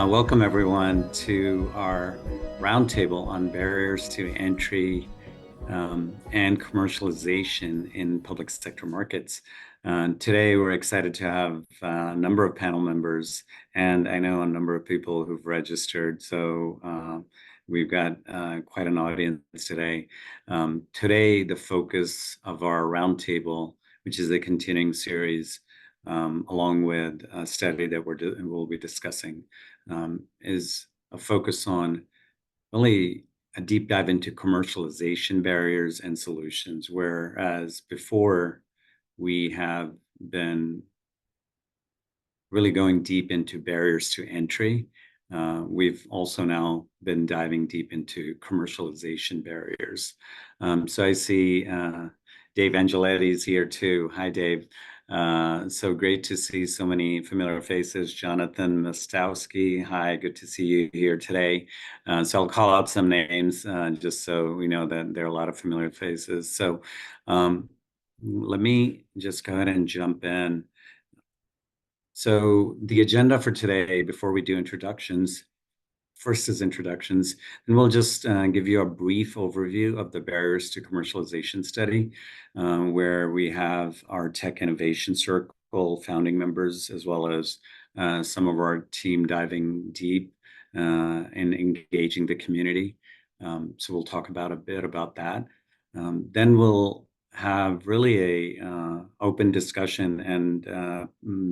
Welcome everyone to our roundtable on barriers to entry and commercialization in public sector markets. Today, we're excited to have a number of panel members, and I know a number of people who've registered. So we've got quite an audience today. Today, the focus of our roundtable, which is a continuing series, along with a study that we'll be discussing, is a focus on really a deep dive into commercialization barriers and solutions, whereas before we have been really going deep into barriers to entry. We've also now been diving deep into commercialization barriers. So I see Dave Angeletti is here too. Hi, Dave. So great to see so many familiar faces. Jonathan Mostowski, hi, good to see you here today. So I'll call out some names just so we know that there are a lot of familiar faces. So let me just go ahead and jump in. So the agenda for today, before we do introductions, first is introductions, and we'll just give you a brief overview of the barriers to commercialization study, where we have our Tech Innovation Circle founding members, as well as some of our team diving deep and engaging the community. So we'll talk about a bit about that. Then we'll have really a open discussion and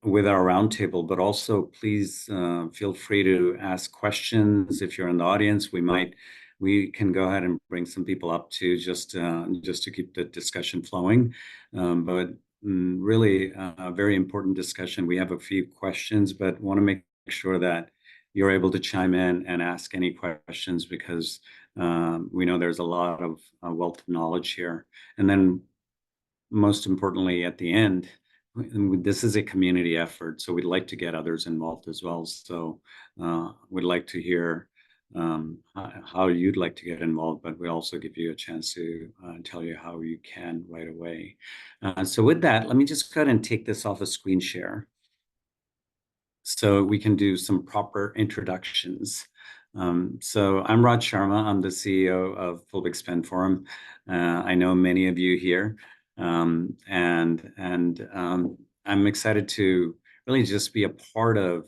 with our roundtable, but also please feel free to ask questions. If you're in the audience, we can go ahead and bring some people up too, just to keep the discussion flowing. But really a very important discussion. We have a few questions, but want to make sure that you're able to chime in and ask any questions, because we know there's a lot of wealth of knowledge here. And then most importantly, at the end, this is a community effort, so we'd like to get others involved as well. So we'd like to hear how you'd like to get involved, but we also give you a chance to tell you how you can right away. So with that, let me just go ahead and take this off a screen share so we can do some proper introductions. So I'm Raj Sharma. I'm the CEO of Full Expand Forum. I know many of you here. And I'm excited to really just be a part of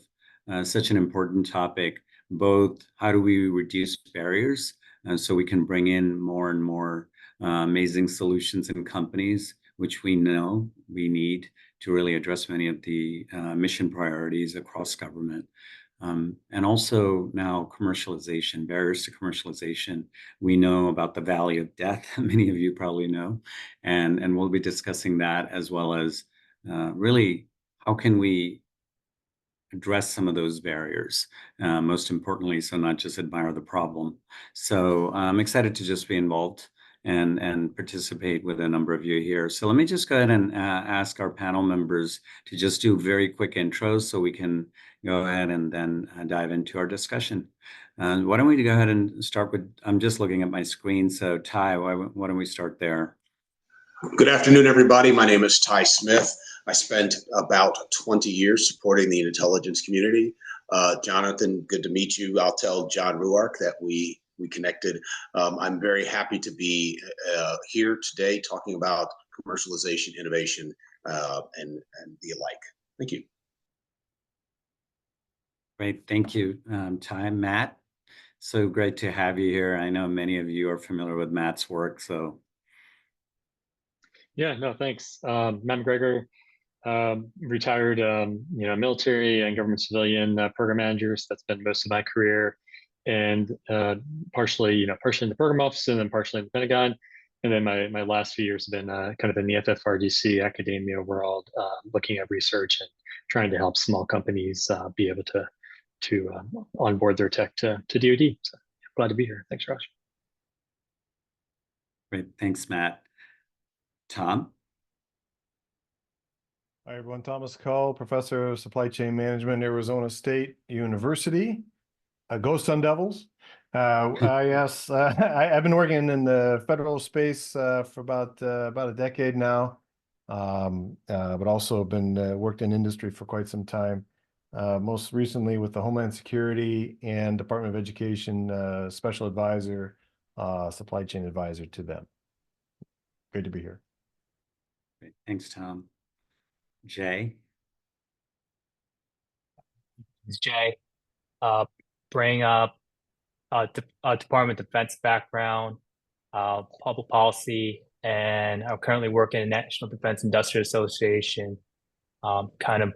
such an important topic, both how do we reduce barriers so we can bring in more and more amazing solutions and companies, which we know we need to really address many of the mission priorities across government. And also now commercialization, barriers to commercialization. We know about the valley of death, many of you probably know, and we'll be discussing that, as well as really how can we address some of those barriers, most importantly, so not just admire the problem. So I'm excited to just be involved and participate with a number of you here. So let me just go ahead and ask our panel members to just do very quick intros so we can go ahead and then dive into our discussion. Why don't we go ahead and start with, I'm just looking at my screen, so Ty, why don't we start there? Good afternoon, everybody. My name is Ty Smith. I spent about 20 years supporting the intelligence community. Jonathan, good to meet you. I'll tell John Ruark that we connected. I'm very happy to be here today talking about commercialization, innovation, and the alike. Thank you. Great, thank you, Ty. Matt, so great to have you here. I know many of you are familiar with Matt's work, so. Yeah, no, thanks. Matt McGregor, retired, military and government civilian program manager. So that's been most of my career, and partially in the program office and then partially in the Pentagon. And then my last few years have been kind of in the FFRDC academia world, looking at research and trying to help small companies be able to onboard their tech to DoD. So glad to be here. Thanks, Raj. Great, thanks, Matt. Tom? Hi, everyone. Thomas Cull, Professor of Supply Chain Management, Arizona State University. Go Sun Devils. I've been working in the federal space for about a decade now, but also been worked in industry for quite some time. most recently with the Homeland Security and Department of Education special advisor, supply chain advisor to them. Great to be here. Great. Thanks, Tom. Jay? It's Jay. Bring up Department of Defense background, public policy, and I'm currently working in National Defense Industrial Association, kind of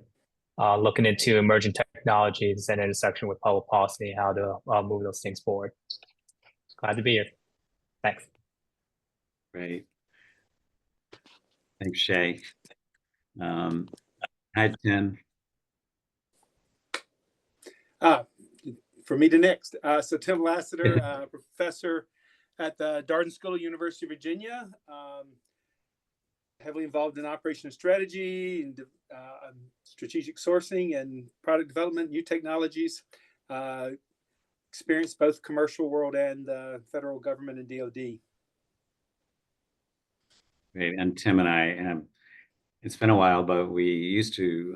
looking into emerging technologies and intersection with public policy and how to move those things forward. Glad to be here. Thanks. Great. Thanks, Shay. Hi, Tim. For me to next. So Tim Lassiter, professor at the Darden School, University of Virginia, heavily involved in operation and strategy and strategic sourcing and product development, new technologies, experience both commercial world and federal government and DoD. Great. And Tim and I, it's been a while, but I used to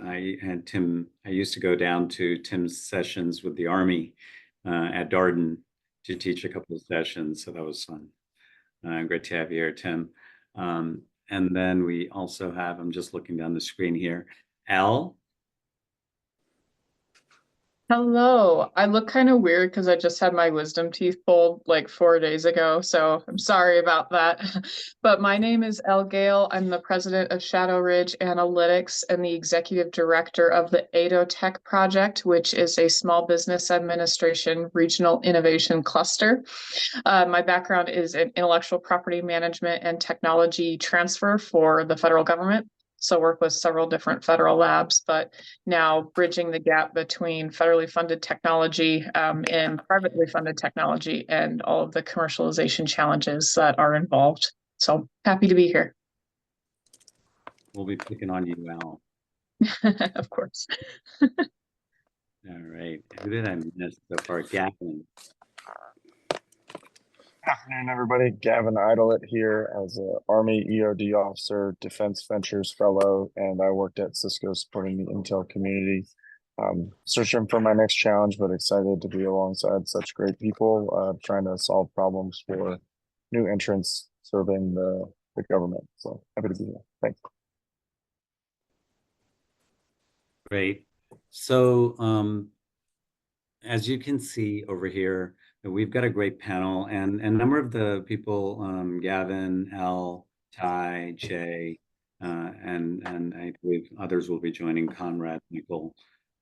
go down to Tim's sessions with the Army at Darden to teach a couple of sessions. So that was fun. Great to have you here, Tim. And then we also have, I'm just looking down the screen here, Elle. Hello. I look kind of weird because I just had my wisdom teeth pulled like 4 days ago, so I'm sorry about that. But my name is Elle Gale. I'm the president of Shadow Ridge Analytics and the executive director of the ADO Tech Project, which is a small business administration regional innovation cluster. My background is in intellectual property management and technology transfer for the federal government. So work with several different federal labs, but now bridging the gap between federally funded technology and privately funded technology and all of the commercialization challenges that are involved. So happy to be here. We'll be picking on you, Elle. Of course. All right. Who did I miss so far? Gavin. Afternoon, everybody. Gavin Idlet here as an Army EOD officer, Defense Ventures Fellow, and I worked at Cisco supporting the Intel community. Searching for my next challenge, but excited to be alongside such great people, trying to solve problems for new entrants serving the government. So happy to be here. Thanks. Great. So as you can see over here, we've got a great panel, and a number of the people, Gavin, Elle, Ty, Jay, and I believe others will be joining, Conrad, Nicole,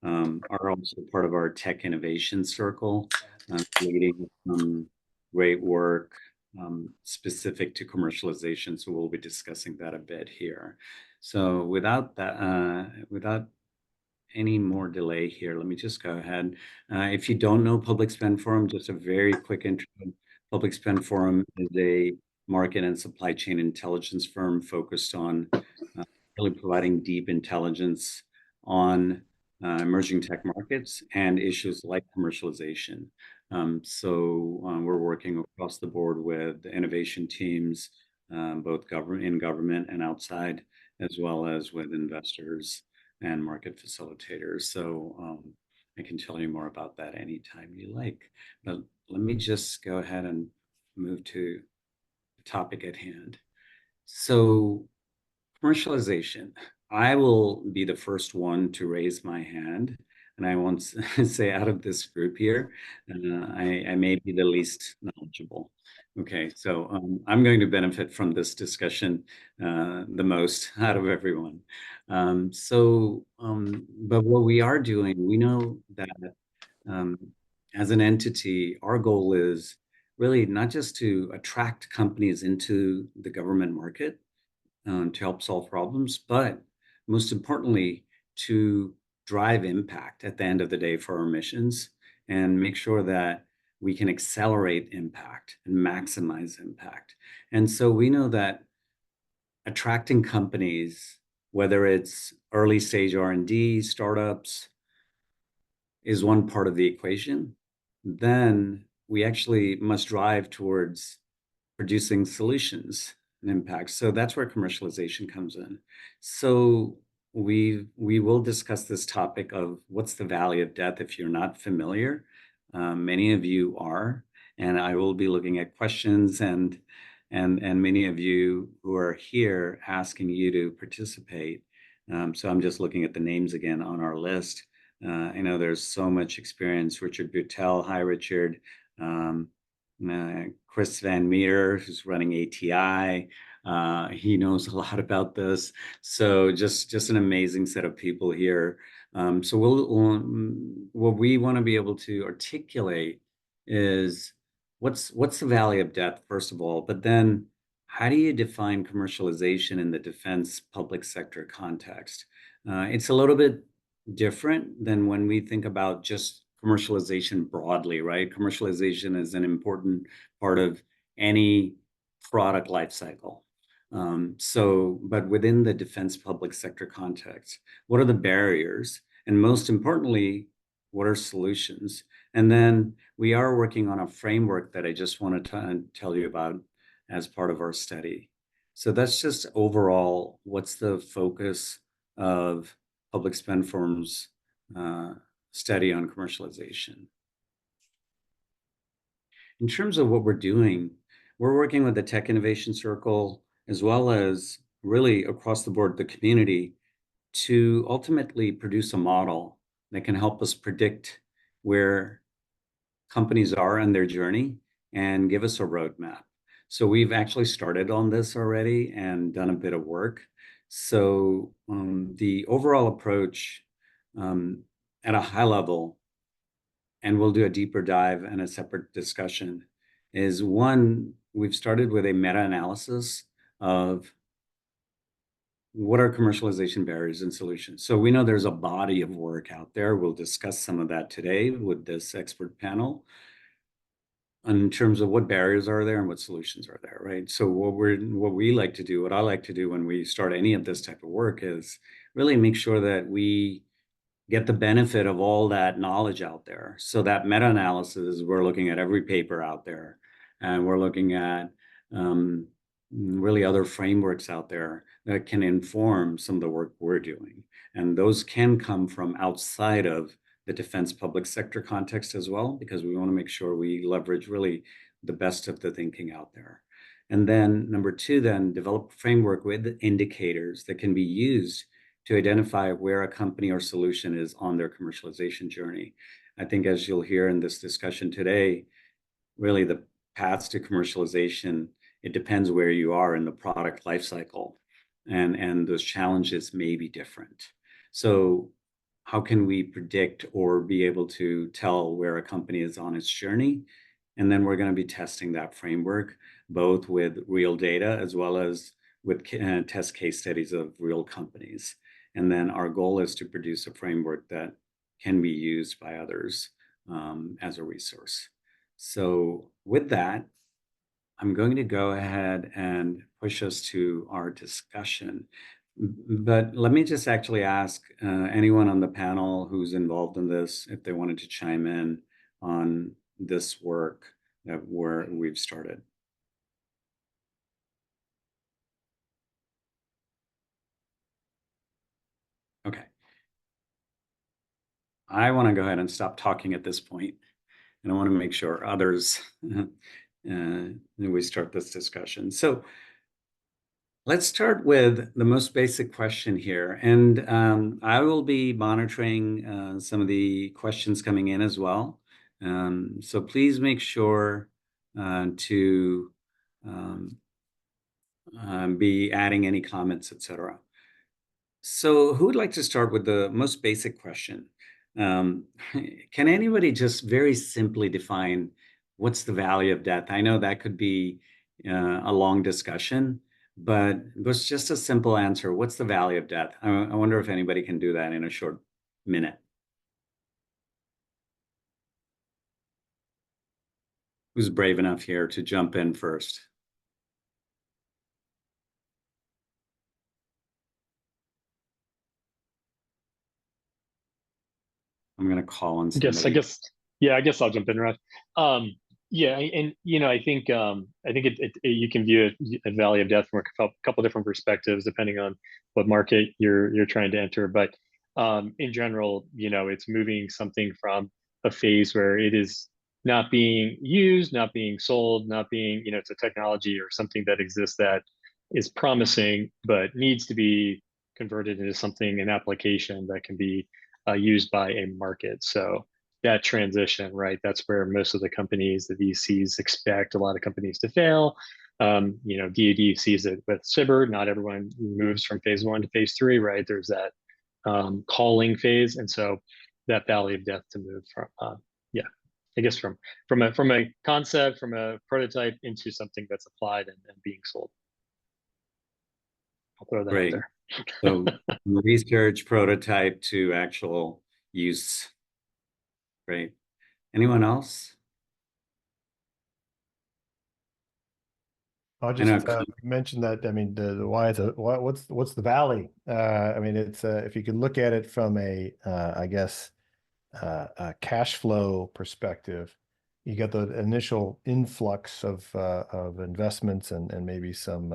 are also part of our tech innovation circle, leading some great work specific to commercialization. So we'll be discussing that a bit here. So without any more delay here, let me just go ahead. If you don't know Public Spend Forum, just a very quick intro. Public Spend Forum is a market and supply chain intelligence firm focused on really providing deep intelligence on emerging tech markets and issues like commercialization. So we're working across the board with the innovation teams, both in government and outside, as well as with investors and market facilitators. So I can tell you more about that anytime you like. But let me just go ahead and move to the topic at hand. So commercialization. I will be the first one to raise my hand. And I won't say out of this group here, I may be the least knowledgeable. Okay, so I'm going to benefit from this discussion the most out of everyone. But what we are doing, we know that as an entity, our goal is really not just to attract companies into the government market to help solve problems, but most importantly, to drive impact at the end of the day for our missions and make sure that we can accelerate impact and maximize impact. And so we know that attracting companies, whether it's early stage R&D, startups, is one part of the equation. Then we actually must drive towards producing solutions and impact. So that's where commercialization comes in. So we will discuss this topic of what's the valley of death if you're not familiar. Many of you are, and I will be looking at questions and many of you who are here asking you to participate. So I'm just looking at the names again on our list. I know there's so much experience. Richard Butel, hi Richard. Chris Van Meter, who's running ATI. He knows a lot about this. So just an amazing set of people here. So what we want to be able to articulate is what's the valley of death, first of all, but then how do you define commercialization in the defense public sector context? It's a little bit different than when we think about just commercialization broadly, right? Commercialization is an important part of any product life cycle. But within the defense public sector context, what are the barriers? And most importantly, what are solutions? And then we are working on a framework that I just want to tell you about as part of our study. So that's just overall, what's the focus of public spend firms' study on commercialization. In terms of what we're doing, we're working with the Tech Innovation Circle, as well as really across the board, the community, to ultimately produce a model that can help us predict where companies are on their journey and give us a roadmap. So we've actually started on this already and done a bit of work. So the overall approach at a high level, and we'll do a deeper dive and a separate discussion, is one, we've started with a meta-analysis of what are commercialization barriers and solutions. So we know there's a body of work out there. We'll discuss some of that today with this expert panel in terms of what barriers are there and what solutions are there, right? So what we like to do, what I like to do when we start any of this type of work is really make sure that we get the benefit of all that knowledge out there. So that meta-analysis, we're looking at every paper out there, and we're looking at really other frameworks out there that can inform some of the work we're doing. And those can come from outside of the defense public sector context as well, because we want to make sure we leverage really the best of the thinking out there. And then number two, then develop a framework with indicators that can be used to identify where a company or solution is on their commercialization journey. I think as you'll hear in this discussion today, really the paths to commercialization, it depends where you are in the product life cycle, and those challenges may be different. So how can we predict or be able to tell where a company is on its journey? And then we're going to be testing that framework, both with real data as well as with test case studies of real companies. And then our goal is to produce a framework that can be used by others as a resource. So with that, I'm going to go ahead and push us to our discussion. But let me just actually ask anyone on the panel who's involved in this, if they wanted to chime in on this work that we've started. Okay. I want to go ahead and stop talking at this point, and I want to make sure others we start this discussion. So let's start with the most basic question here, and I will be monitoring some of the questions coming in as well. So please make sure to be adding any comments, etc. So who would like to start with the most basic question? Can anybody just very simply define what's the value of death? I know that could be a long discussion, but it's just a simple answer. What's the value of death? I wonder if anybody can do that in a short minute. Who's brave enough here to jump in first? I'm going to call on somebody. I guess I'll jump in, right? Yeah, and I think you can view a valley of death from a couple different perspectives depending on what market you're trying to enter. But in general, it's moving something from a phase where it is not being used, not being sold, not being, it's a technology or something that exists that is promising, but needs to be converted into something, an application that can be used by a market. So that transition, right? That's where most of the companies, the VCs, expect a lot of companies to fail. DoD sees it with cyber. Not everyone moves from phase 1 to phase 3, right? There's that calling phase, and so that valley of death to move from, I guess from a concept, from a prototype into something that's applied and being sold. I'll throw that out Great. there. So research, prototype to actual use. Great. Anyone else? I'll just mention that. I mean, the why it's what's the valley? I mean, it's if you can look at it from a I guess a cash flow perspective, you got the initial influx of investments and maybe some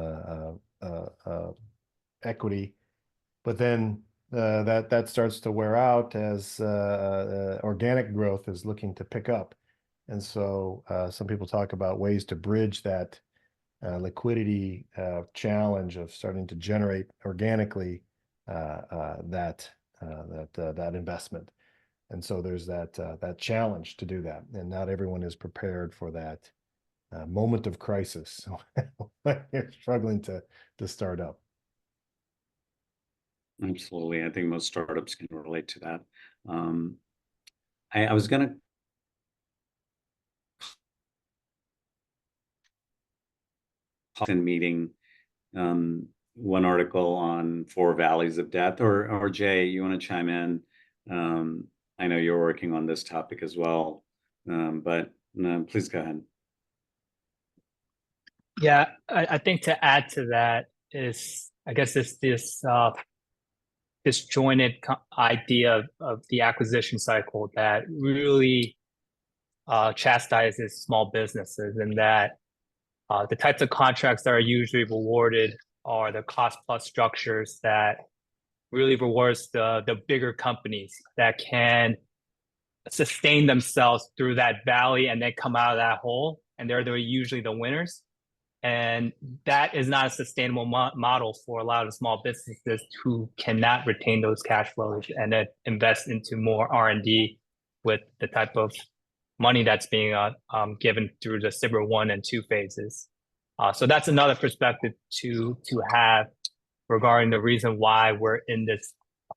equity, but then that starts to wear out as organic growth is looking to pick up, and so some people talk about ways to bridge that liquidity challenge of starting to generate organically that investment. And so there's that challenge to do that, and not everyone is prepared for that moment of crisis when you're struggling to start up. Absolutely. I think most startups can relate to that. I was going to meeting one article on 4 valleys of death, or Jay, you want to chime in? I know you're working on this topic as well, but please go ahead. Yeah, I think to add to that is, I guess, this disjointed idea of the acquisition cycle that really chastises small businesses, and that the types of contracts that are usually rewarded are the cost plus structures that really rewards the bigger companies that can sustain themselves through that valley and then come out of that hole, and they're usually the winners. And that is not a sustainable model for a lot of small businesses who cannot retain those cash flows and then invest into more R&D with the type of money that's being given through the SBIR 1 and 2 phases. So that's another perspective to have regarding the reason why we're in this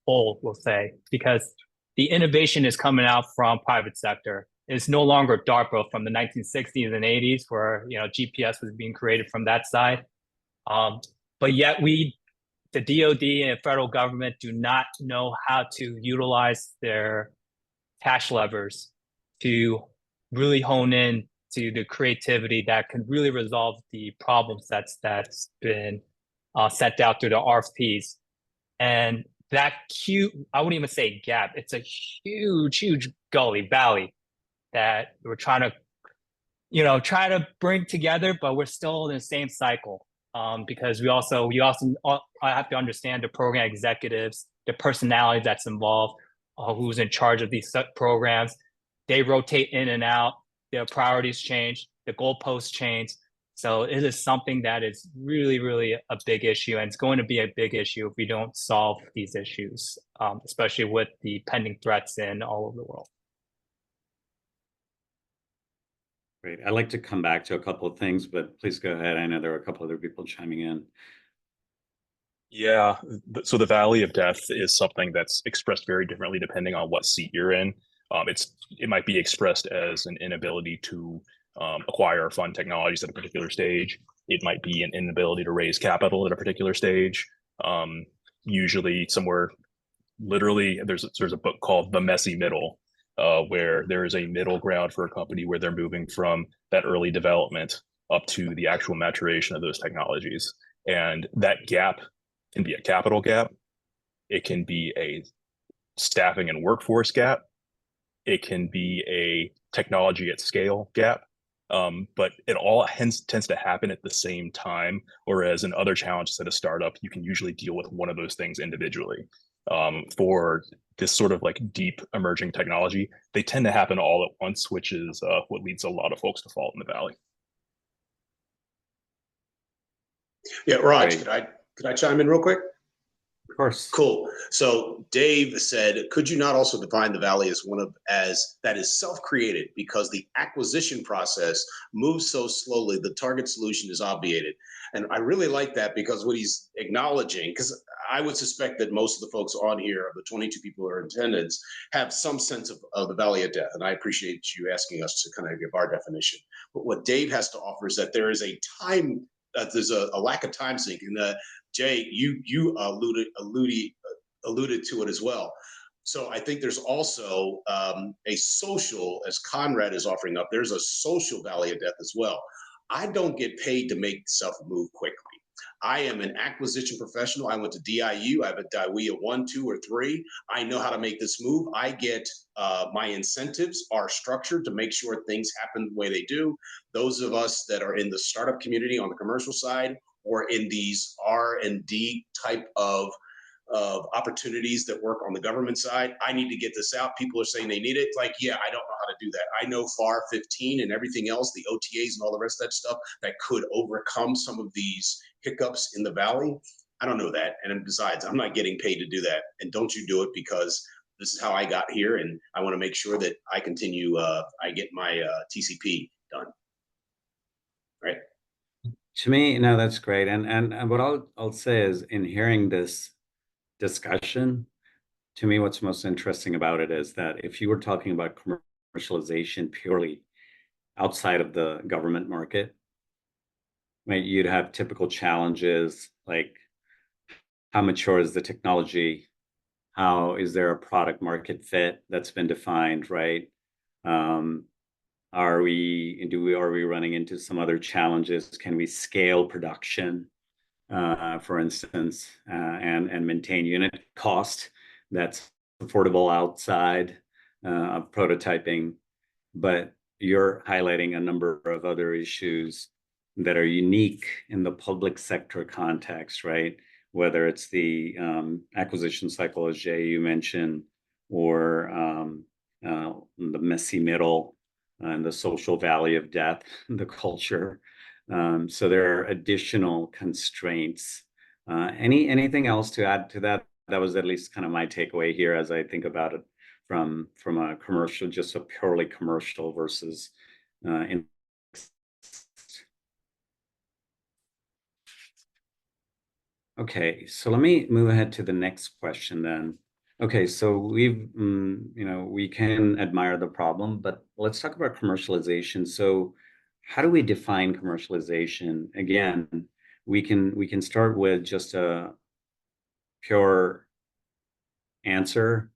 hole, we'll say, because the innovation is coming out from private sector. It's no longer DARPA from the 1960s and 80s where GPS was being created from that side. But yet the DoD and federal government do not know how to utilize their cash levers to really hone in to the creativity that can really resolve the problem sets that's been sent out through the RFPs. And that I wouldn't even say gap, it's a huge valley that we're trying to bring together, but we're still in the same cycle. Because we also have to understand the program executives, the personality that's involved, who's in charge of these programs. They rotate in and out, their priorities change, the goalposts change. So it is something that is really a big issue, and it's going to be a big issue if we don't solve these issues, especially with the pending threats in all over the world. Great. I'd like to come back to a couple of things, but please go ahead. I know there are a couple other people chiming in. Yeah, so the valley of death is something that's expressed very differently depending on what seat you're in. It might be expressed as an inability to acquire or fund technologies at a particular stage. It might be an inability to raise capital at a particular stage. Usually somewhere, literally, there's a book called The Messy Middle, where there is a middle ground for a company where they're moving from that early development up to the actual maturation of those technologies. And that gap can be a capital gap. It can be a staffing and workforce gap. It can be a technology at scale gap. But it all tends to happen at the same time. Whereas in other challenges at a startup, you can usually deal with one of those things individually. For this sort of like deep emerging technology, they tend to happen all at once, which is what leads a lot of folks to fall in the valley. Yeah, Raj, Great. could I chime in real quick? Of course. Cool. So Dave said, could you not also define the valley as that is self-created because the acquisition process moves so slowly, the target solution is obviated. And I really like that because what he's acknowledging, because I would suspect that most of the folks on here, of the 22 people who are in attendance, have some sense of the valley of death. And I appreciate you asking us to kind of give our definition. But what Dave has to offer is that there is a time, there's a lack of time sink. And Jay, you alluded to it as well. So I think there's also a social, as Conrad is offering up, there's a social valley of death as well. I don't get paid to make stuff move quickly. I am an acquisition professional. I went to DIU. I have a DIWIA 1, 2, or 3. I know how to make this move. I get my incentives are structured to make sure things happen the way they do. Those of us that are in the startup community on the commercial side or in these R&D type of opportunities that work on the government side. I need to get this out. People are saying they need it. It's like, yeah, I don't know how to do that. I know FAR 15 and everything else, the OTAs and all the rest of that stuff that could overcome some of these hiccups in the Valley. I don't know that. And besides, I'm not getting paid to do that. And don't you do it because this is how I got here. And I want to make sure that I continue, I get my TCP done. Right. To me, no, that's great. And what I'll say is, in hearing this discussion, to me, what's most interesting about it is that if you were talking about commercialization purely outside of the government market, right, you'd have typical challenges like how mature is the technology? How is there a product market fit that's been defined, right? Are we running into some other challenges? Can we scale production, for instance, and maintain unit cost that's affordable outside of prototyping? But you're highlighting a number of other issues that are unique in the public sector context, right? Whether it's the acquisition cycle, as Jay, you mentioned, or the messy middle and the social valley of death, the culture. So there are additional constraints. Anything else to add to that? That was at least kind of my takeaway here as I think about it from a commercial, just a purely commercial versus in. Okay, so let me move ahead to the next question then. Okay, so we can admire the problem, but let's talk about commercialization. So how do we define commercialization? Again, we can start with just a pure answer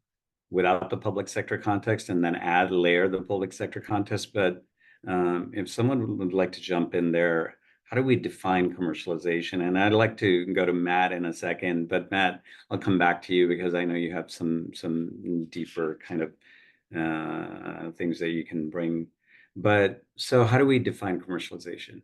without the public sector context and then layer the public sector context. But if someone would like to jump in there, how do we define commercialization? And I'd like to go to Matt in a second, but Matt, I'll come back to you because I know you have some deeper kind of things that you can bring. But so how do we define commercialization?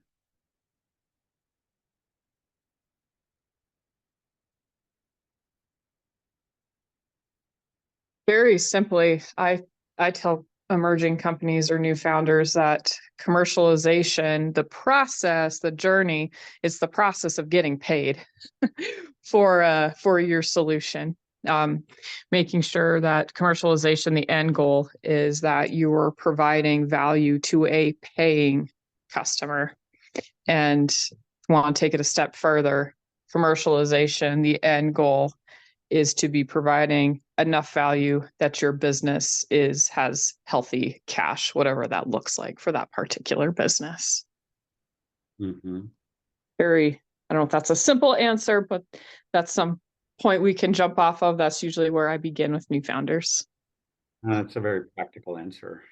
Very simply, I tell emerging companies or new founders that commercialization, the process, the journey, is the process of getting paid for your solution. Making sure that commercialization, the end goal is that you are providing value to a paying customer. And want to take it a step further, commercialization, the end goal is to be providing enough value that your business has healthy cash, whatever that looks like for that particular business. Mm-hmm. I don't know if that's a simple answer, but that's some point we can jump off of. That's usually where I begin with new founders. That's a very practical answer.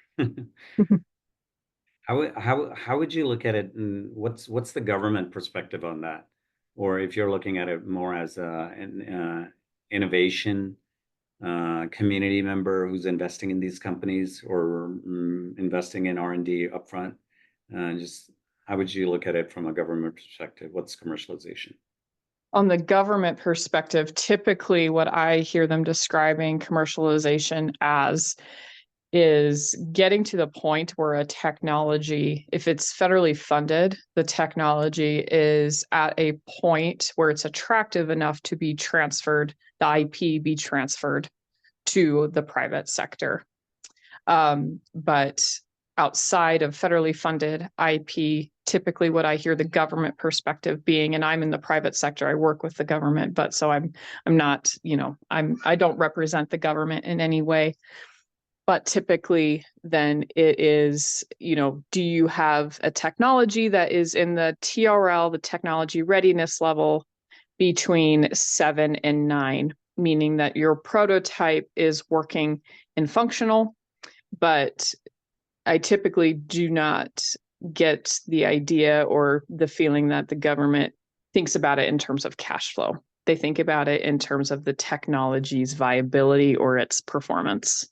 How would you look at it, and what's the government perspective on that? Or if you're looking at it more as an innovation community member who's investing in these companies or investing in R&D upfront, Just how would you look at it from a government perspective? What's commercialization? On the government perspective, typically what I hear them describing commercialization as is getting to the point where a technology, if it's federally funded, the technology is at a point where it's attractive enough to be transferred, the IP be transferred to the private sector. But outside of federally funded IP, typically what I hear the government perspective being, and I'm in the private sector, I work with the government, but so I'm not, I don't represent the government in any way. But typically then it is, do you have a technology that is in the TRL, the technology readiness level, between 7 and 9, meaning that your prototype is working and functional, but I typically do not get the idea or the feeling that the government thinks about it in terms of cash flow. They think about it in terms of the technology's viability or its performance.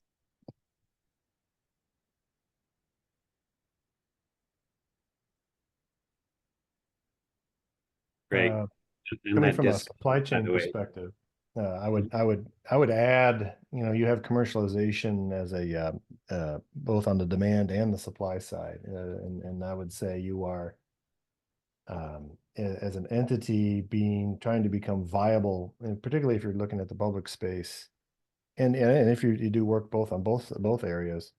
Great. Coming from a supply chain perspective, I would add, you have commercialization as a both on the demand and the supply side, and I would say you are as an entity trying to become viable, and particularly if you're looking at the public space, and if you do work both on both areas,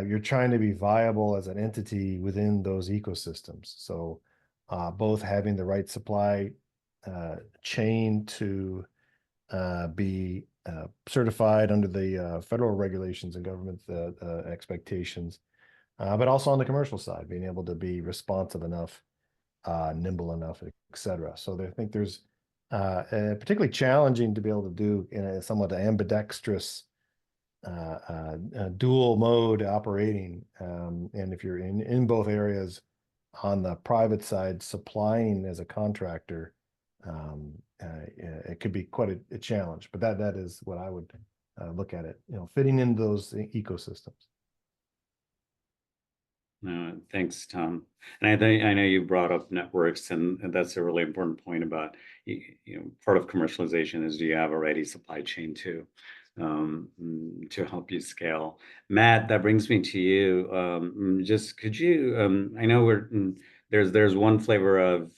you're trying to be viable as an entity within those ecosystems. So both having the right supply chain to be certified under the federal regulations and government expectations, but also on the commercial side, being able to be responsive enough, nimble enough, etc. So I think there's particularly challenging to be able to do in a somewhat ambidextrous dual mode operating. And if you're in both areas, on the private side, supplying as a contractor, it could be quite a challenge. But that is what I would look at it, fitting into those ecosystems. Thanks, Tom. And I know you brought up networks, and that's a really important point about, part of commercialization is, do you have a ready supply chain too, to help you scale? Matt, that brings me to you. Just could you, I know there's one flavor of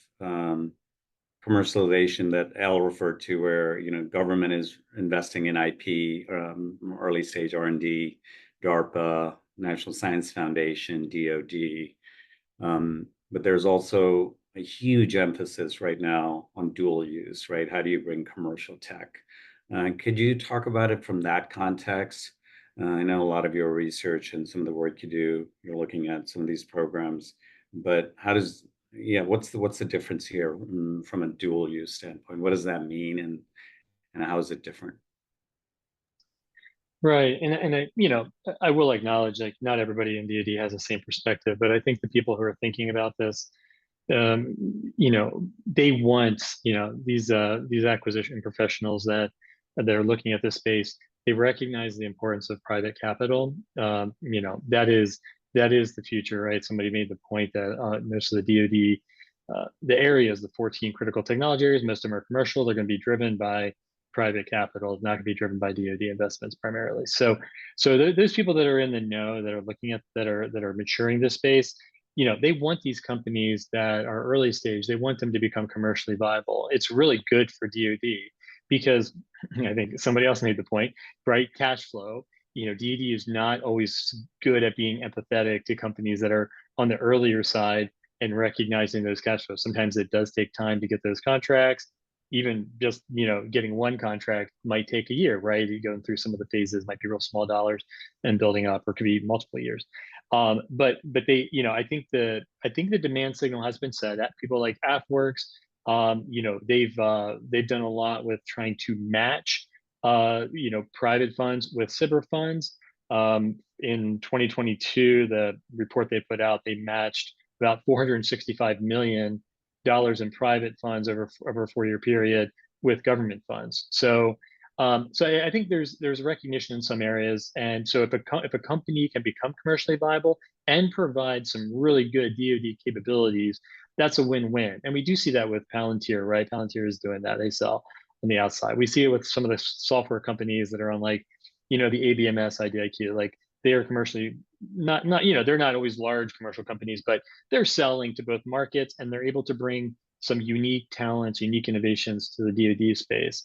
commercialization that Al referred to, where government is investing in IP, early stage R&D, DARPA, National Science Foundation, DoD. But there's also a huge emphasis right now on dual use, right? How do you bring commercial tech? Could you talk about it from that context? I know a lot of your research and some of the work you do, you're looking at some of these programs, but what's the difference here from a dual use standpoint? What does that mean, and how is it different? Right, and I will acknowledge, like, not everybody in DoD has the same perspective, but I think the people who are thinking about this, they want, these acquisition professionals that they're looking at this space. They recognize the importance of private capital. That is the future, right? Somebody made the point that most of the DoD, the areas, the 14 critical technology areas, most of them are commercial. They're going to be driven by private capital, not going to be driven by DoD investments primarily. So those people that are in the know, that are looking at, that are maturing this space, they want these companies that are early stage, they want them to become commercially viable. It's really good for DoD because I think somebody else made the point, right? Cash flow. DoD is not always good at being empathetic to companies that are on the earlier side and recognizing those cash flows. Sometimes it does take time to get those contracts. Even just getting one contract might take a year, right? You're going through some of the phases, might be real small dollars and building up, or could be multiple years. But they, I think the demand signal has been set at. People like AFWorks, they've done a lot with trying to match private funds with SBIR funds. In 2022, the report they put out, they matched about $465 million in private funds over a 4-year period with government funds. So So I think there's recognition in some areas, and so if a company can become commercially viable and provide some really good DoD capabilities, that's a win-win. And we do see that with Palantir, right? Palantir is doing that; they sell on the outside. We see it with some of the software companies that are on, like, the ABMS IDIQ, like they are commercially not they're not always large commercial companies, but they're selling to both markets, and they're able to bring some unique talents, unique innovations to the DoD space.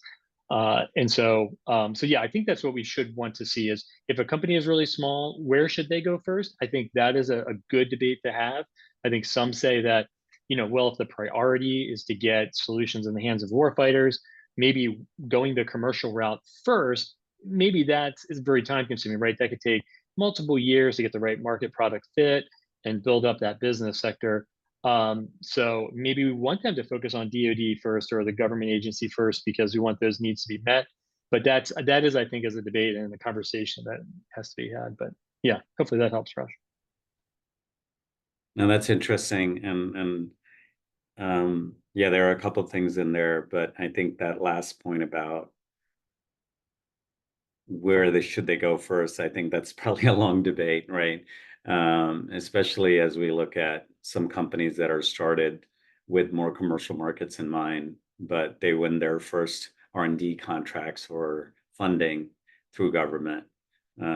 And so yeah, I think that's what we should want to see is if a company is really small, where should they go first? I think that is a good debate to have. I think some say that, well, if the priority is to get solutions in the hands of warfighters, maybe going the commercial route first, maybe that is very time consuming, right? That could take multiple years to get the right market product fit and build up that business sector. So maybe we want them to focus on DoD first or the government agency first because we want those needs to be met. But that is, I think, is a debate and a conversation that has to be had. But yeah, hopefully that helps, Rush. Now that's interesting, yeah, there are a couple of things in there, but I think that last point about where should they go first, I think that's probably a long debate, right? Especially as we look at some companies that are started with more commercial markets in mind, but they win their first R&D contracts or funding through government.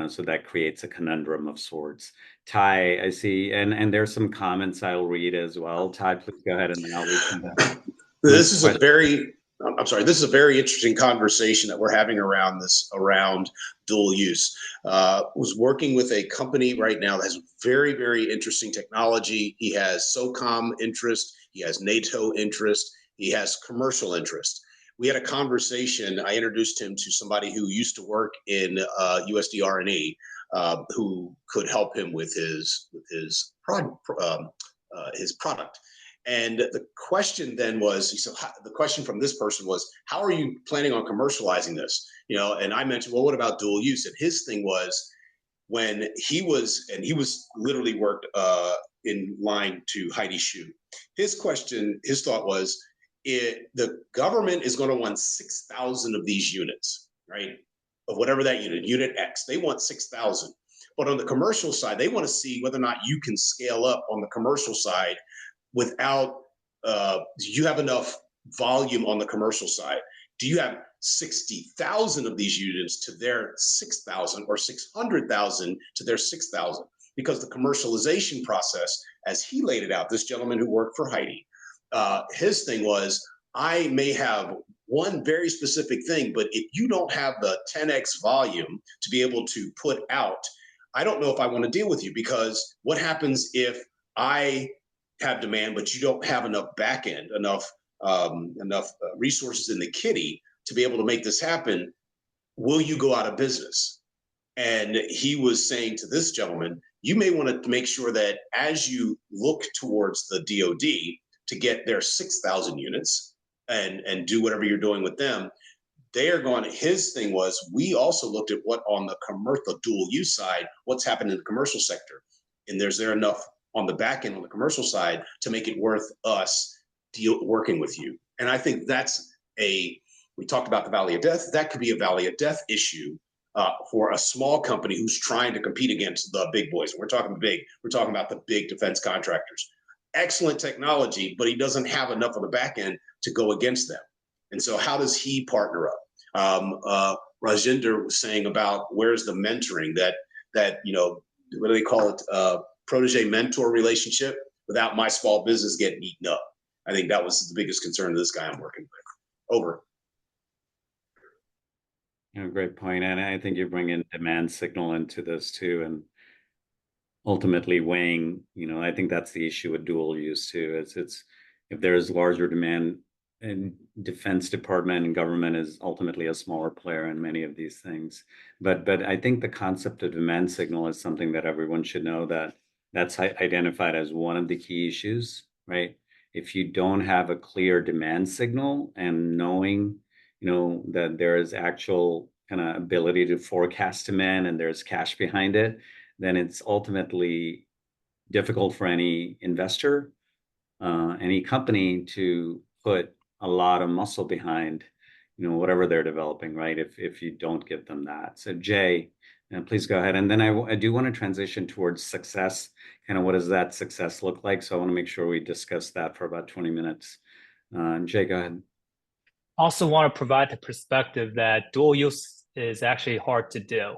So that creates a conundrum of sorts. Ty, I see, and there's some comments I'll read as well. Ty, please go ahead and then I'll read some of that. This is a very, I'm sorry, this is a very interesting conversation that we're having around dual use. Was working with a company right now that has very, very interesting technology. He has SOCOM interest, he has NATO interest, he has commercial interest. We had a conversation. I introduced him to somebody who used to work in USDR&E, who could help him with his product. And the question then was, the question from this person was, how are you planning on commercializing this? And I mentioned, well, what about dual use? And his thing was, when he was literally worked in line to Heidi Shue. His thought was, the government is going to want 6,000 of these units, right? Of whatever that unit X, they want 6,000. But on the commercial side, they want to see whether or not you can scale up on the commercial side without, you have enough volume on the commercial side. Do you have 60,000 of these units to their 6,000 or 600,000 to their 6,000? Because the commercialization process, as he laid it out, this gentleman who worked for Heidi, his thing was, I may have one very specific thing, but if you don't have the 10x volume to be able to put out, I don't know if I want to deal with you, because what happens if I have demand, but you don't have enough back end, enough resources in the kitty to be able to make this happen? Will you go out of business? And he was saying to this gentleman, you may want to make sure that as you look towards the DoD to get their 6,000 units and do whatever you're doing with them, they are going. His thing was, we also looked at what on the commercial dual use side, what's happened in the commercial sector, and there's there enough on the back end on the commercial side to make it worth us working with you. And I think that's we talked about the Valley of Death. That could be a Valley of Death issue for a small company who's trying to compete against the big boys. We're talking about the big defense contractors. Excellent technology, but he doesn't have enough on the back end to go against them. And so how does he partner up? Rajinder was saying about where's the mentoring that what do they call it? Protege mentor relationship without my small business getting eaten up. I think that was the biggest concern of this guy I'm working with. Over. Great point. And I think you bring in demand signal into this too, and ultimately weighing, I think that's the issue with dual use too. It's if there is larger demand, and Defense Department and government is ultimately a smaller player in many of these things. But I think the concept of demand signal is something that everyone should know, that's identified as one of the key issues, right? If you don't have a clear demand signal and knowing, that there is actual kind of ability to forecast demand and there's cash behind it, then it's ultimately difficult for any investor, any company to put a lot of muscle behind, whatever they're developing, right? If you don't give them that. So Jay, please go ahead. And then I do want to transition towards success. Kind of what does that success look like? So I want to make sure we discuss that for about 20 minutes. Jay, go ahead. Also want to provide the perspective that dual use is actually hard to do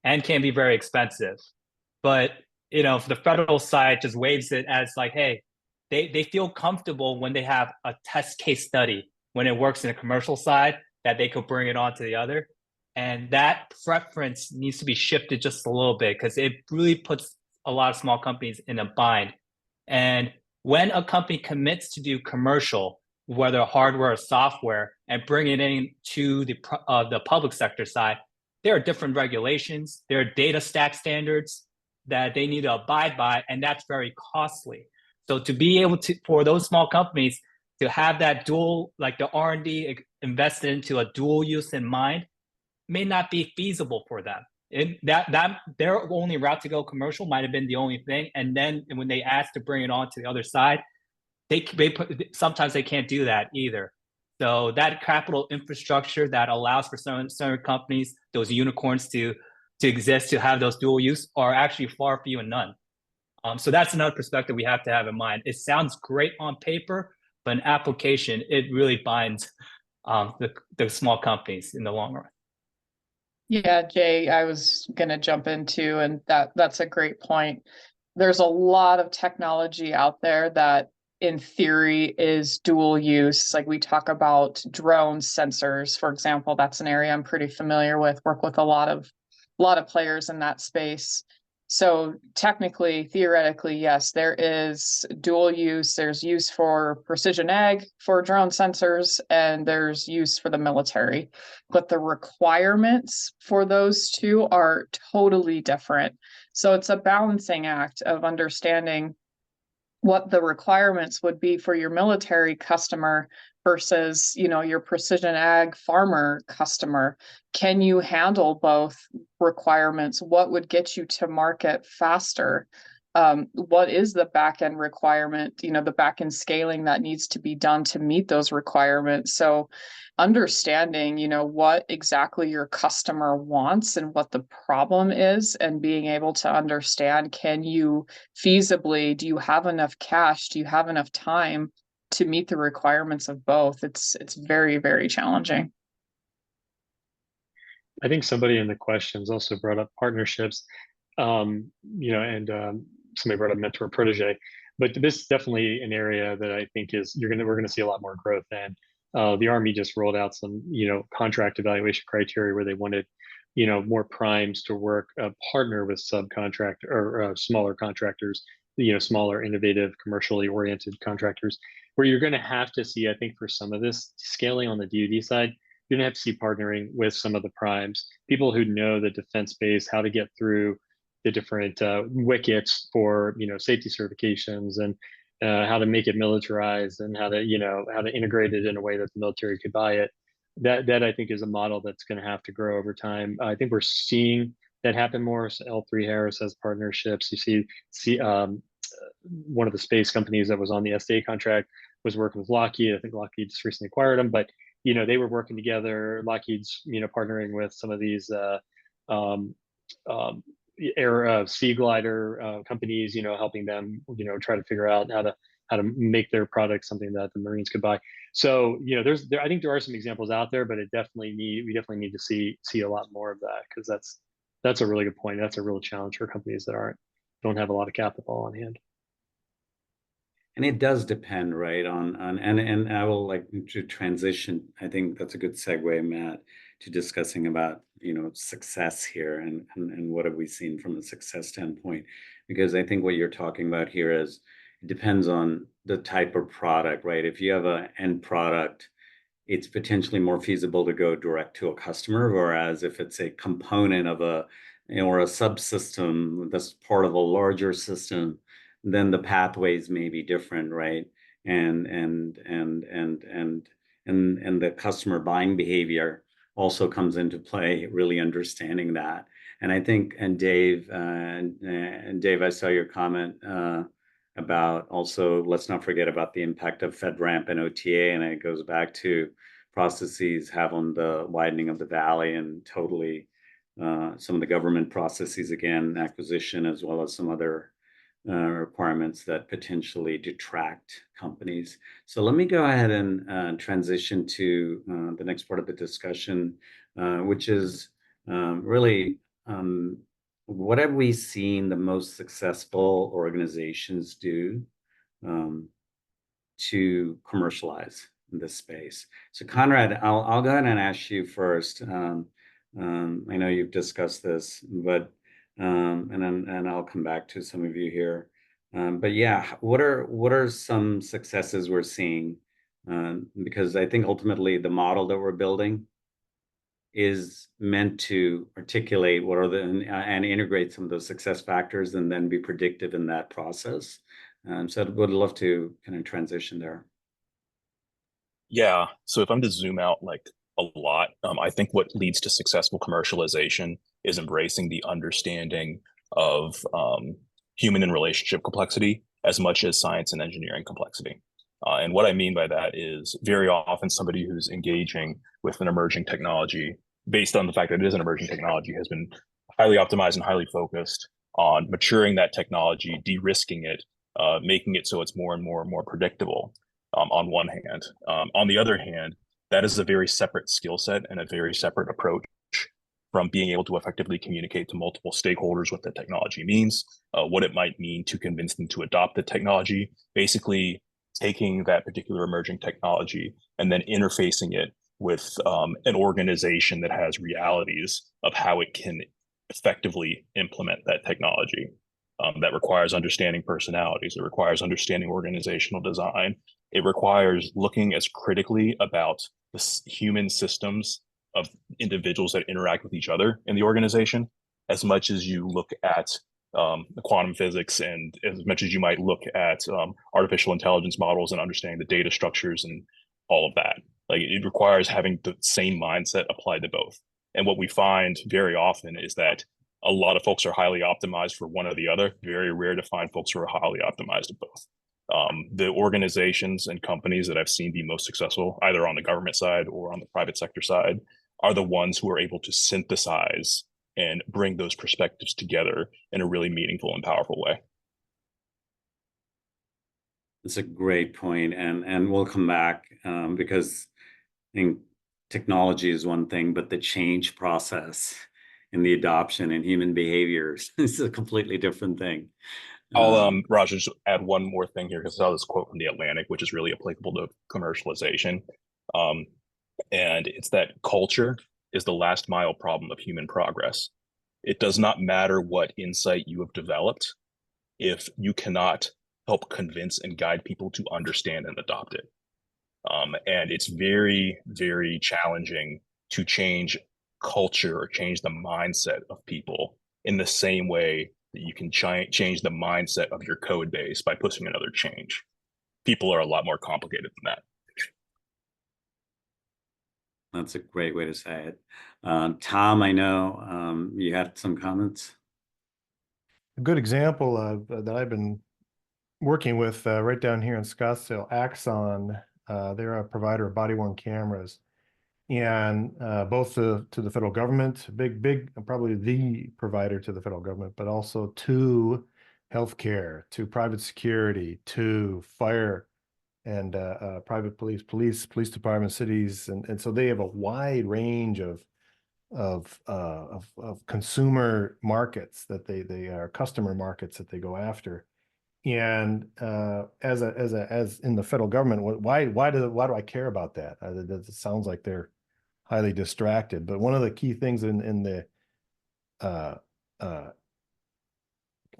and can be very expensive. But the federal side just waves it as like, hey, they feel comfortable when they have a test case study when it works in a commercial side that they could bring it on to the other. And that preference needs to be shifted just a little bit because it really puts a lot of small companies in a bind. And when a company commits to do commercial, whether hardware or software, and bring it in to the public sector side, there are different regulations, there are data stack standards that they need to abide by, and that's very costly. So to be able to, for those small companies to have that dual, like the R&D invested into a dual use in mind, may not be feasible for them. That their only route to go commercial might have been the only thing, and then when they asked to bring it on to the other side, sometimes they can't do that either. So that capital infrastructure that allows for certain companies, those unicorns to exist, to have those dual use, are actually far few and none. So that's another perspective we have to have in mind. It sounds great on paper, but in application, it really binds the small companies in the long run. Yeah, Jay, I was going to jump into, and that's a great point. There's a lot of technology out there that in theory is dual use. Like we talk about drone sensors, for example, that's an area I'm pretty familiar with, work with a lot of players in that space. So technically, theoretically, yes, there is dual use. There's use for precision ag for drone sensors, and there's use for the military. But the requirements for those two are totally different. So it's a balancing act of understanding what the requirements would be for your military customer versus, your precision ag farmer customer. Can you handle both requirements? What would get you to market faster? What is the back end requirement, the back end scaling that needs to be done to meet those requirements? So understanding, what exactly your customer wants and what the problem is, and being able to understand, can you feasibly, do you have enough cash? Do you have enough time to meet the requirements of both? It's very, very challenging. I think somebody in the questions also brought up partnerships, and somebody brought up mentor protege, but this is definitely an area that I think we're gonna see a lot more growth in. The Army just rolled out some, contract evaluation criteria where they wanted, more primes to partner with subcontract or smaller contractors, smaller, innovative, commercially oriented contractors, where you're going to have to see, I think, for some of this scaling on the DoD side, you're going to have to see partnering with some of the primes, people who know the defense space, how to get through the different wickets for, safety certifications, and how to make it militarized, and how to integrate it in a way that the military could buy it. That I think is a model that's going to have to grow over time. I think we're seeing that happen more. So L3Harris has partnerships. You see one of the space companies that was on the SDA contract was working with Lockheed. I think Lockheed just recently acquired them, but they were working together. Lockheed's partnering with some of these air sea glider companies, helping them try to figure out how to make their product something that the Marines could buy. So I think there are some examples out there, but we definitely need to see a lot more of that, because that's a really good point. That's a real challenge for companies that don't have a lot of capital on hand. And it does depend, right, and I will like to transition. I think that's a good segue, Matt, to discussing about success here, and what have we seen from a success standpoint, because I think what you're talking about here is it depends on the type of product, right? If you have an end product, it's potentially more feasible to go direct to a customer, whereas if it's a component of or a subsystem that's part of a larger system, then the pathways may be different, right? And the customer buying behavior also comes into play, really understanding that. And I think, and Dave, I saw your comment about also, let's not forget about the impact of FedRAMP and OTA, and it goes back to processes have on the widening of the valley, and totally some of the government processes, again, acquisition, as well as some other requirements that potentially detract companies. So let me go ahead and transition to the next part of the discussion, which is really what have we seen the most successful organizations do to commercialize in this space? So Conrad, I'll go ahead and ask you first. I know you've discussed this, but and I'll come back to some of you here. But yeah, what are some successes we're seeing? Because I think ultimately the model that we're building is meant to articulate what are the and integrate some of those success factors, and then be predictive in that process. So I would love to kind of transition there. Yeah. So if I'm to zoom out like a lot, I think what leads to successful commercialization is embracing the understanding of human and relationship complexity as much as science and engineering complexity. And what I mean by that is very often somebody who's engaging with an emerging technology, based on the fact that it is an emerging technology, has been highly optimized and highly focused on maturing that technology, de-risking it, making it so it's more and more and more predictable. On one hand. On the other hand, that is a very separate skill set and a very separate approach from being able to effectively communicate to multiple stakeholders what the technology means, what it might mean to convince them to adopt the technology, basically taking that particular emerging technology and then interfacing it with an organization that has realities of how it can effectively implement that technology. That requires understanding personalities. It requires understanding organizational design. It requires looking as critically about the human systems of individuals that interact with each other in the organization, as much as you look at the quantum physics, and as much as you might look at artificial intelligence models and understanding the data structures and all of that. Like, it requires having the same mindset applied to both. And what we find very often is that a lot of folks are highly optimized for one or the other. Very rare to find folks who are highly optimized at both. The organizations and companies that I've seen be most successful, either on the government side or on the private sector side, are the ones who are able to synthesize and bring those perspectives together in a really meaningful and powerful way. That's a great point, and we'll come back because I think technology is one thing, but the change process and the adoption and human behaviors is a completely different thing. I'll Raj, just add one more thing here, because I saw this quote from The Atlantic, which is really applicable to commercialization. And it's that culture is the last mile problem of human progress. It does not matter what insight you have developed if you cannot help convince and guide people to understand and adopt it. And it's very, very challenging to change culture or change the mindset of people in the same way that you can change the mindset of your code base by pushing another change. People are a lot more complicated than that. That's a great way to say it. Tom, I know you had some comments. A good example of that I've been working with right down here in Scottsdale, Axon. They're a provider of body-worn cameras, and both to the federal government, big, probably the provider to the federal government, but also to healthcare, to private security, to fire and private police department, cities, and so they have a wide range of consumer markets that they are customer markets that they go after. And as in the federal government, why do I care about that? It sounds like they're highly distracted. But one of the key things in the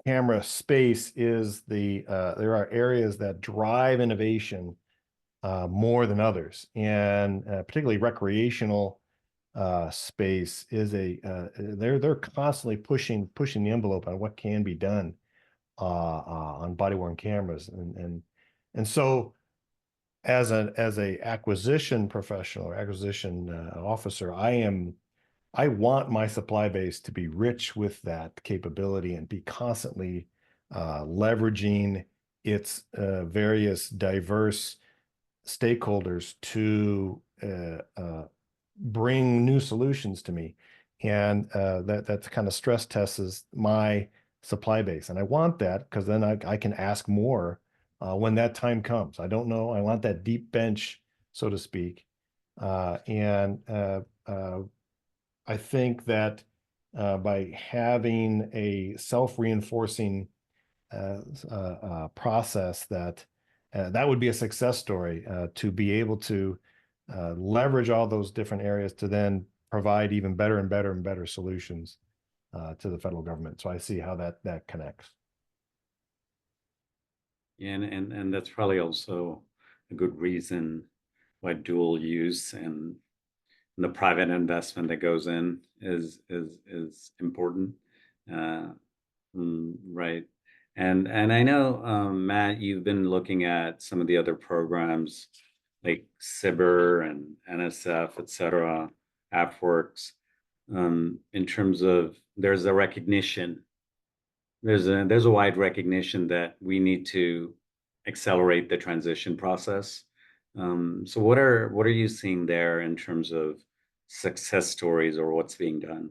camera space is there are areas that drive innovation more than others, and particularly recreational space is they're constantly pushing the envelope on what can be done on body-worn cameras, and so as a acquisition professional or acquisition officer, I want my supply base to be rich with that capability and be constantly leveraging its various diverse stakeholders to bring new solutions to me. And that kind of stress tests my supply base. And I want that because then I can ask more when that time comes. I don't know. I want that deep bench, so to speak. I think that by having a self-reinforcing process, that would be a success story to be able to leverage all those different areas to then provide even better and better and better solutions to the federal government. So I see how that connects. Yeah, and that's probably also a good reason why dual use and the private investment that goes in is important, right? And I know, Matt, you've been looking at some of the other programs like CIBER and NSF, et cetera, AFWorks, in terms of there's a recognition, there's a wide recognition that we need to accelerate the transition process. So what are you seeing there in terms of success stories or what's being done?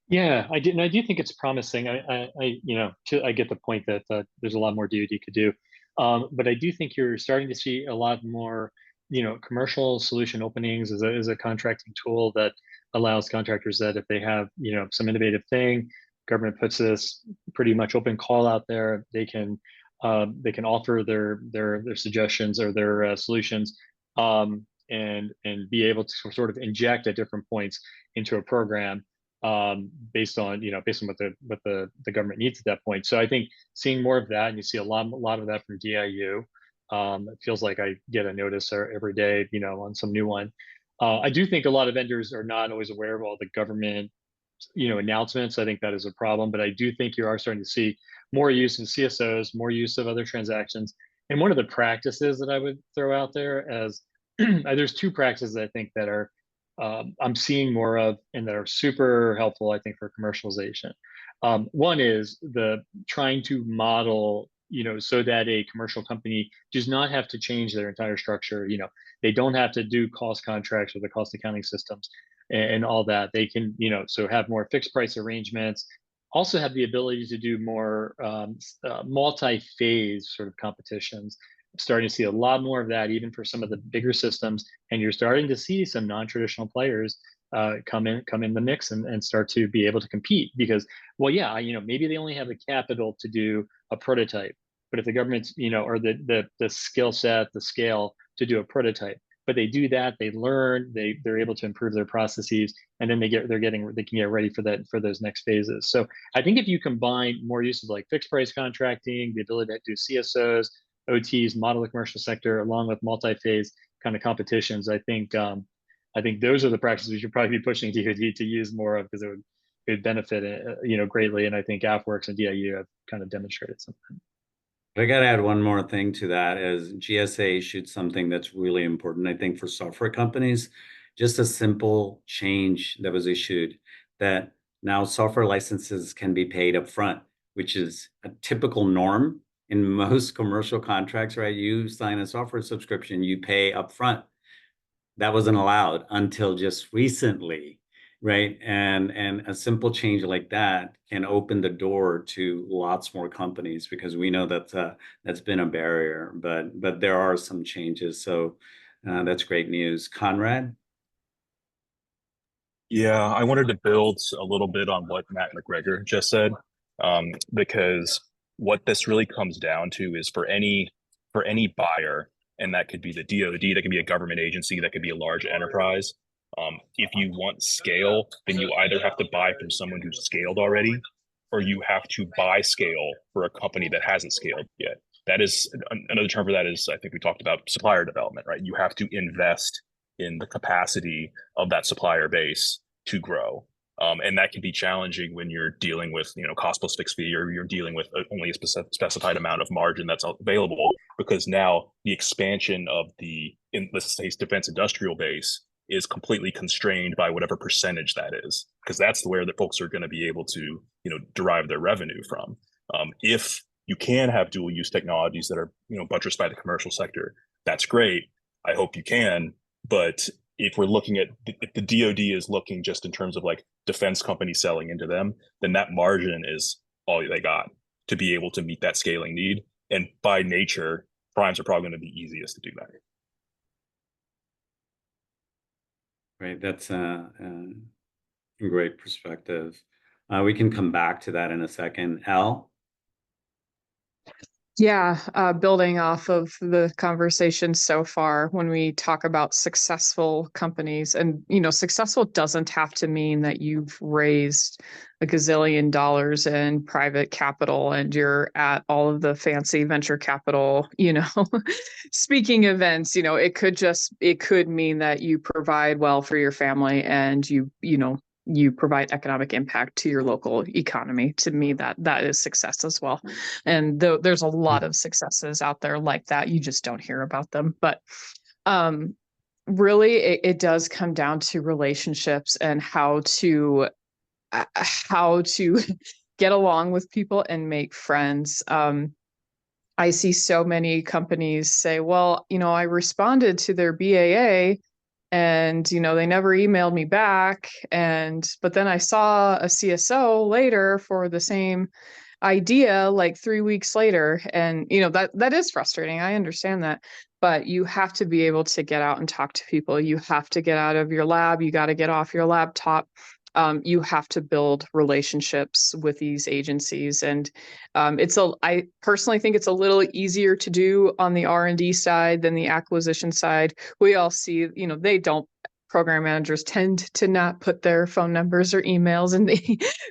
Yeah, I do think it's promising. I get the point that there's a lot more DoD could do, but I do think you're starting to see a lot more, commercial solution openings as a contracting tool that allows contractors that if they have, some innovative thing, government puts this pretty much open call out there, they can offer their suggestions or their solutions, and be able to sort of inject at different points into a program, based on what the government needs at that point. So I think seeing more of that, and you see a lot of that from DIU. It feels like I get a notice every day, on some new one. I do think a lot of vendors are not always aware of all the government, announcements. I think that is a problem, but I do think you are starting to see more use of CSOs, more use of other transactions. And one of the practices that I would throw out there as there's two practices I think that are I'm seeing more of and that are super helpful, I think, for commercialization. One is the trying to model, so that a commercial company does not have to change their entire structure. They don't have to do cost contracts or the cost accounting systems and all that. They can, so have more fixed price arrangements, also have the ability to do more multi-phase sort of competitions. Starting to see a lot more of that, even for some of the bigger systems, and you're starting to see some non-traditional players come in the mix and start to be able to compete because, well, yeah, maybe they only have the capital to do a prototype, but if the government's, or the skill set, the scale to do a prototype, but they do that, they learn, they're able to improve their processes, and then they can get ready for those next phases. So I think if you combine more use of like fixed price contracting, the ability to do CSOs, OTs, model the commercial sector, along with multi-phase kind of competitions, I think those are the practices we should probably be pushing DoD to use more of because it would benefit greatly. And I think AFWorks and DIU have kind of demonstrated something. I got to add one more thing to that as GSA issued something that's really important, I think, for software companies. Just a simple change that was issued that now software licenses can be paid up front, which is a typical norm in most commercial contracts, right? You sign a software subscription, you pay up front. That wasn't allowed until just recently, right? And a simple change like that can open the door to lots more companies because we know that that's been a barrier, but there are some changes. So that's great news. Conrad? Yeah, I wanted to build a little bit on what Matt McGregor just said, because what this really comes down to is for any buyer, and that could be the DoD, that could be a government agency, that could be a large enterprise. If you want scale, then you either have to buy from someone who's scaled already, or you have to buy scale for a company that hasn't scaled yet. That is another term for that is, I think we talked about supplier development, right? You have to invest in the capacity of that supplier base to grow. And that can be challenging when you're dealing with, cost plus fixed fee, or you're dealing with only a specified amount of margin that's available, because now the expansion of let's say, defense industrial base is completely constrained by whatever percentage that is, because that's where the folks are going to be able to, derive their revenue from. If you can have dual use technologies that are, buttressed by the commercial sector, that's great. I hope you can. But if we're looking at, if the DoD is looking just in terms of like defense companies selling into them, then that margin is all they got to be able to meet that scaling need. And by nature, primes are probably going to be easiest to do that. Right, that's a great perspective. We can come back to that in a second. Al? Yeah, building off of the conversation so far, when we talk about successful companies, and successful doesn't have to mean that you've raised a gazillion dollars in private capital and you're at all of the fancy venture capital, speaking events. It could mean that you provide well for your family and you provide economic impact to your local economy. To me, that is success as well. And there's a lot of successes out there like that. You just don't hear about them. But really, it does come down to relationships and how to get along with people and make friends. I see so many companies say, well, I responded to their BAA and they never emailed me back, but then I saw a CSO later for the same idea like 3 weeks later, and that is frustrating. I understand that, but you have to be able to get out and talk to people. You have to get out of your lab. You got to get off your laptop. You have to build relationships with these agencies, and I personally think it's a little easier to do on the R&D side than the acquisition side. We all see, they don't. Program managers tend to not put their phone numbers or emails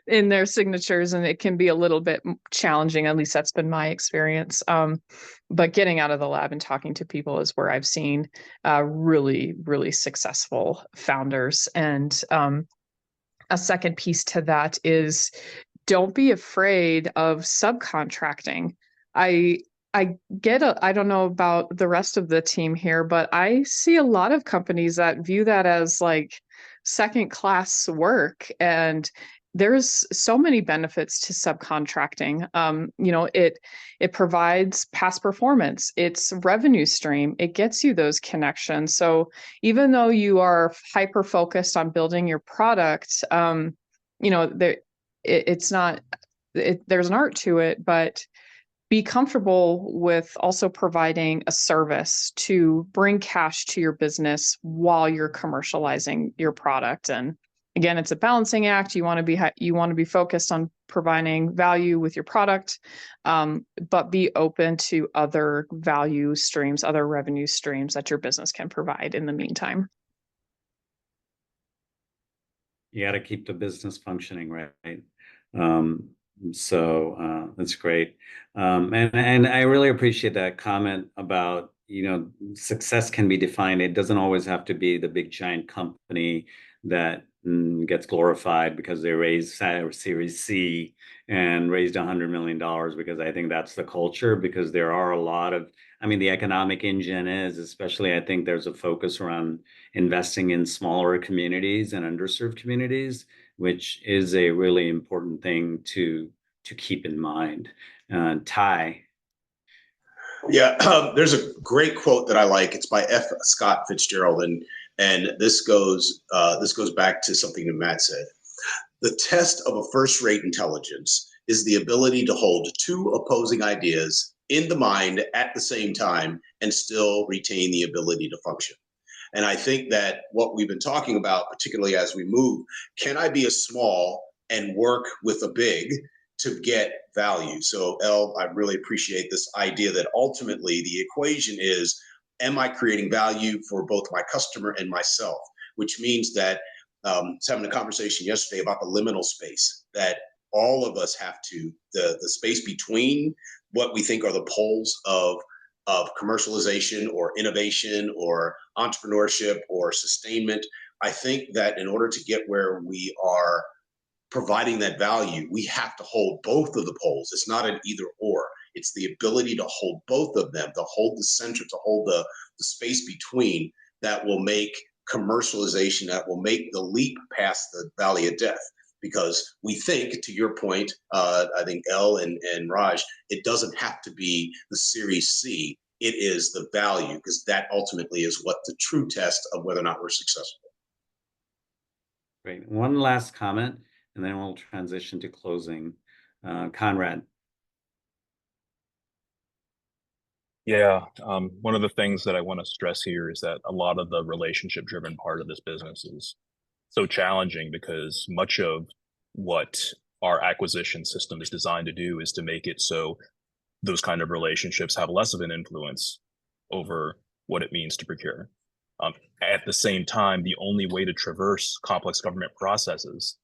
in their signatures, and it can be a little bit challenging. At least that's been my experience. But getting out of the lab and talking to people is where I've seen really, really successful founders. And a second piece to that is, don't be afraid of subcontracting. I I don't know about the rest of the team here, but I see a lot of companies that view that as like second class work. And there's so many benefits to subcontracting. It provides past performance, it's revenue stream, it gets you those connections. So even though you are hyper focused on building your product, it's not, there's an art to it, but be comfortable with also providing a service to bring cash to your business while you're commercializing your product. And again, it's a balancing act. You want to be focused on providing value with your product, but be open to other value streams, other revenue streams that your business can provide in the meantime. You got to keep the business functioning, right? So that's great. And I really appreciate that comment about, success can be defined. It doesn't always have to be the big giant company that gets glorified because they raised Series C and raised $100 million, because I think that's the culture, because there are a lot of, the economic engine is, especially, I think there's a focus around investing in smaller communities and underserved communities, which is a really important thing to keep in mind. Ty. Yeah, there's a great quote that I like. It's by F. Scott Fitzgerald, and this goes back to something that Matt said. The test of a first-rate intelligence is the ability to hold two opposing ideas in the mind at the same time and still retain the ability to function. And I think that what we've been talking about, particularly as we move, can I be a small and work with a big to get value? So, Elle, I really appreciate this idea that ultimately the equation is, am I creating value for both my customer and myself? Which means that I was having a conversation yesterday about the liminal space, that all of us have to, the space between what we think are the poles of commercialization or innovation or entrepreneurship or sustainment. I think that in order to get where we are providing that value, we have to hold both of the poles. It's not an either or. It's the ability to hold both of them, to hold the center, to hold the space between, that will make commercialization, that will make the leap past the valley of death. Because we think, to your point, I think Elle and Raj, it doesn't have to be the Series C It is the value, because that ultimately is what the true test of whether or not we're successful. Great. One last comment, and then we'll transition to closing. Conrad. Yeah, one of the things that I want to stress here is that a lot of the relationship-driven part of this business is so challenging because much of what our acquisition system is designed to do is to make it so those kind of relationships have less of an influence over what it means to procure. At the same time, the only way to traverse complex government processes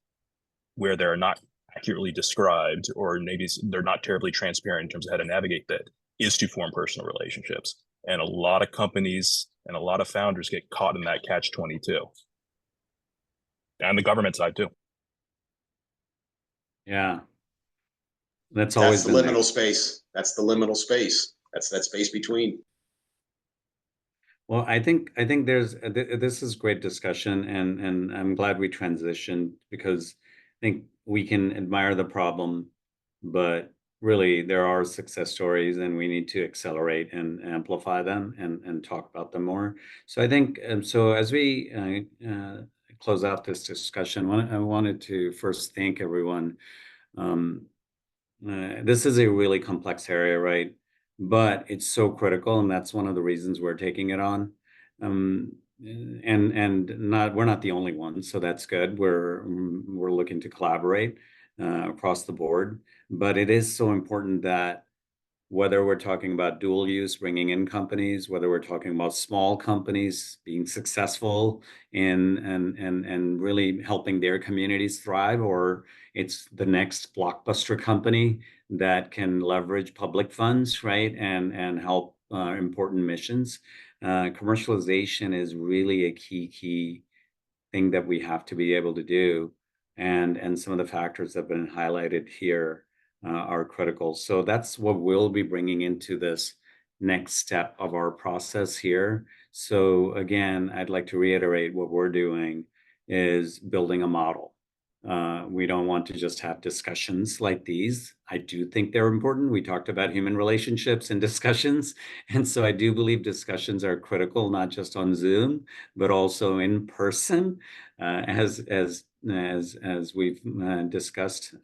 where they're not accurately described, or maybe they're not terribly transparent in terms of how to navigate that, is to form personal relationships. And a lot of companies and a lot of founders get caught in that catch-22. And the government side too. Yeah. That's always the been liminal space. That's the liminal space. That's that space between. Well, I think there's this is great discussion, and I'm glad we transitioned, because I think we can admire the problem, but really there are success stories, and we need to accelerate and amplify them and talk about them more. So I think so as we close out this discussion, I wanted to first thank everyone. Um, this is a really complex area, right? But it's so critical, and that's one of the reasons we're taking it on. Um, and not we're not the only ones, so that's good. We're looking to collaborate across the board, but it is so important that whether we're talking about dual use, bringing in companies, whether we're talking about small companies being successful in and really helping their communities thrive, or it's the next blockbuster company that can leverage public funds, right, and help important missions. Commercialization is really a key thing that we have to be able to do, and some of the factors that have been highlighted here are critical. So that's what we'll be bringing into this next step of our process here. So again, I'd like to reiterate what we're doing is building a model. We don't want to just have discussions like these. I do think they're important. We talked about human relationships and discussions. And so I do believe discussions are critical, not just on Zoom, but also in person, as we've discussed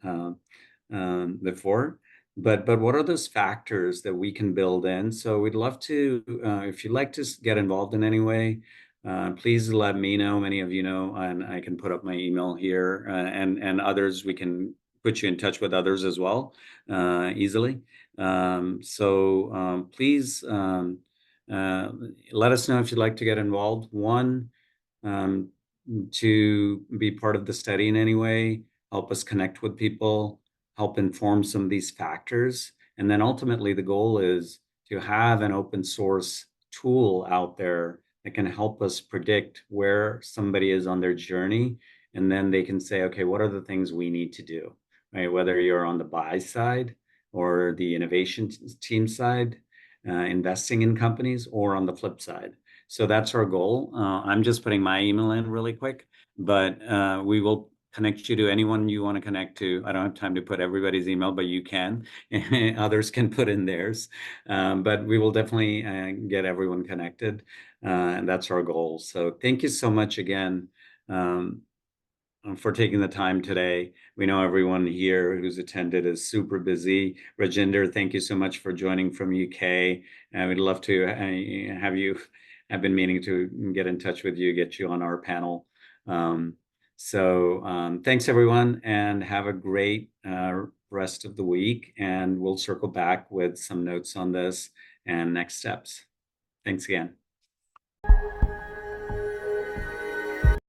before. But what are those factors that we can build in? So we'd love to, if you'd like to get involved in any way, please let me know. Many of you know, and I can put up my email here, and others. We can put you in touch with others as well easily. Please let us know if you'd like to get involved. One, to be part of the study in any way, help us connect with people, help inform some of these factors. And then ultimately the goal is to have an open source tool out there that can help us predict where somebody is on their journey. And then they can say, okay, what are the things we need to do, right? Whether you're on the buy side or the innovation team side, investing in companies, or on the flip side. So that's our goal. I'm just putting my email in really quick, but we will connect you to anyone you want to connect to. I don't have time to put everybody's email, but you can. Others can put in theirs. But we will definitely get everyone connected, and that's our goal. So thank you so much again for taking the time today. We know everyone here who's attended is super busy. Rajinder, thank you so much for joining from UK. We'd love to have you. I've been meaning to get in touch with you, get you on our panel. Thanks everyone, and have a great rest of the week. And we'll circle back with some notes on this and next steps. Thanks again.